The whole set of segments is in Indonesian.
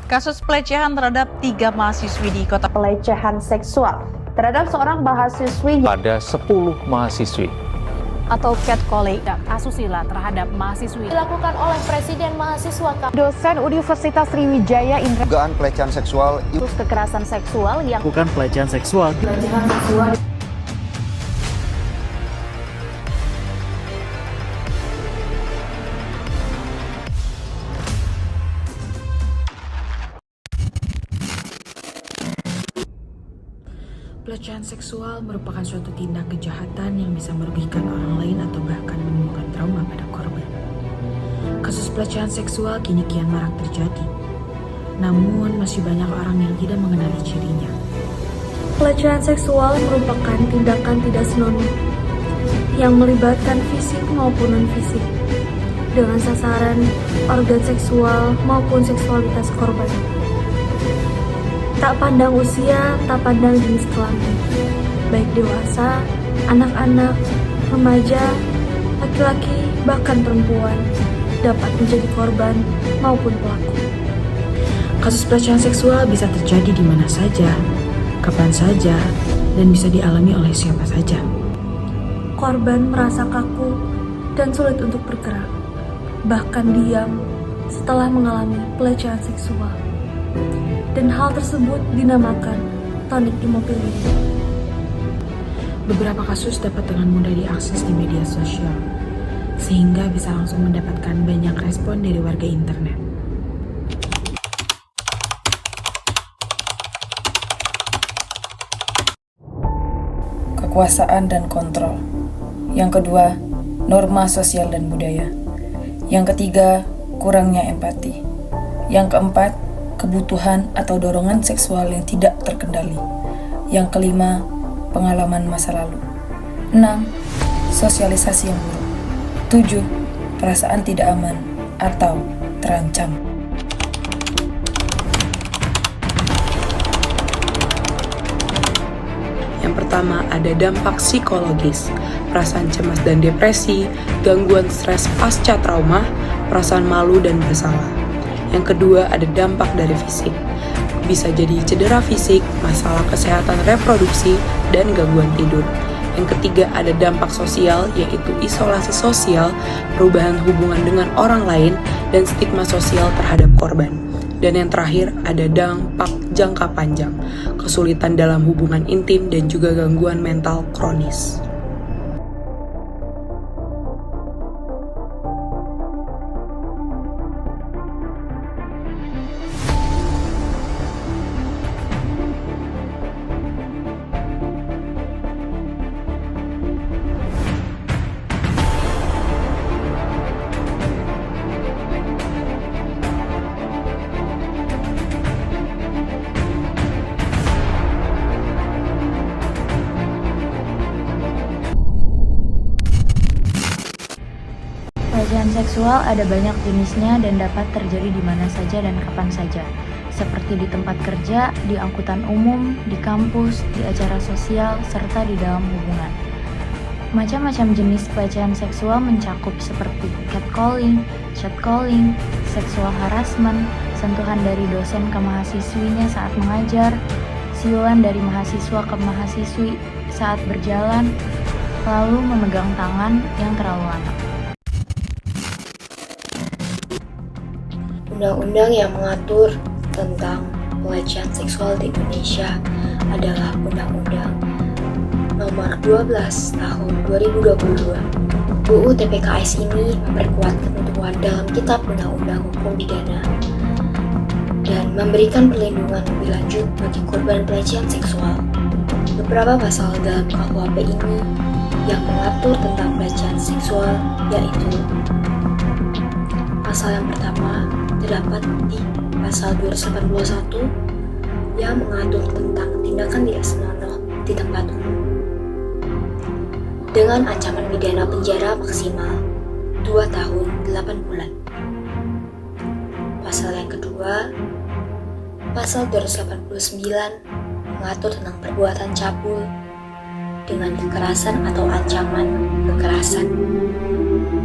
Kasus pelecehan terhadap 3 mahasiswi di Kota pelecehan seksual terhadap seorang mahasiswi pada 10 mahasiswi atau catcalling, asusila terhadap mahasiswi dilakukan oleh Presiden Mahasiswa dosen Universitas Sriwijaya Indra. Dugaan pelecehan seksual, Kekerasan seksual yang bukan pelecehan seksual. Pelecehan seksual merupakan suatu tindak kejahatan yang bisa merugikan orang lain atau bahkan menimbulkan trauma pada korban. Kasus pelecehan seksual kini kian marak terjadi, namun masih banyak orang yang tidak mengenali cirinya. Pelecehan seksual merupakan tindakan tidak senonoh yang melibatkan fisik maupun non-fisik dengan sasaran organ seksual maupun seksualitas korban. Tak pandang usia, tak pandang jenis kelamin, baik dewasa, anak-anak, remaja, laki-laki, bahkan perempuan dapat menjadi korban maupun pelaku. Kasus pelecehan seksual bisa terjadi di mana saja, kapan saja, dan bisa dialami oleh siapa saja. Korban merasa kaku dan sulit untuk bergerak, bahkan diam setelah mengalami pelecehan seksual. Dan hal tersebut dinamakan tonik immobility. Beberapa kasus dapat dengan mudah diakses di media sosial, sehingga bisa langsung mendapatkan banyak respon dari warga internet. Kekuasaan dan kontrol. Yang kedua, norma sosial dan budaya. Yang ketiga, kurangnya empati. Yang keempat, kebutuhan atau dorongan seksual yang tidak terkendali. Yang kelima, pengalaman masa lalu. 6. Sosialisasi yang buruk. 7. Perasaan tidak aman atau terancam. Yang pertama ada dampak psikologis, perasaan cemas dan depresi, gangguan stres pasca trauma, perasaan malu dan bersalah. Yang kedua ada dampak dari fisik, bisa jadi cedera fisik, masalah kesehatan reproduksi, dan gangguan tidur. Yang ketiga ada dampak sosial, yaitu isolasi sosial, perubahan hubungan dengan orang lain, dan stigma sosial terhadap korban. Dan yang terakhir ada dampak jangka panjang, kesulitan dalam hubungan intim dan juga gangguan mental kronis. Pelecehan seksual ada banyak jenisnya dan dapat terjadi di mana saja dan kapan saja, seperti di tempat kerja, di angkutan umum, di kampus, di acara sosial, serta di dalam hubungan. Macam-macam jenis pelecehan seksual mencakup seperti catcalling, chatcalling, seksual harassment, sentuhan dari dosen ke mahasiswinya saat mengajar, siulan dari mahasiswa ke mahasiswi saat berjalan, lalu memegang tangan yang terlalu lama. Undang-undang yang mengatur tentang pelecehan seksual di Indonesia adalah Undang-Undang Nomor 12 Tahun 2022. UU TPKS ini memperkuat ketentuan dalam Kitab Undang-Undang Hukum Pidana dan memberikan perlindungan lebih lanjut bagi korban pelecehan seksual. Beberapa pasal dalam KUHP ini yang mengatur tentang pelecehan seksual yaitu pasal yang pertama terdapat di pasal 281 yang mengatur tentang tindakan tidak senonoh di tempat umum dengan ancaman pidana penjara maksimal 2 tahun 8 bulan. Pasal yang kedua, pasal 289 mengatur tentang perbuatan cabul dengan kekerasan atau ancaman kekerasan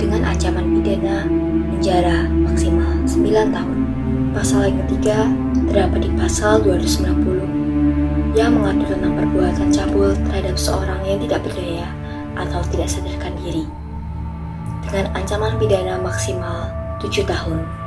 dengan ancaman pidana penjara maksimal 9 tahun. Pasal yang ketiga terdapat di pasal 290 yang mengatur tentang perbuatan cabul terhadap seorang yang tidak berdaya atau tidak sadarkan diri dengan ancaman pidana maksimal 7 tahun.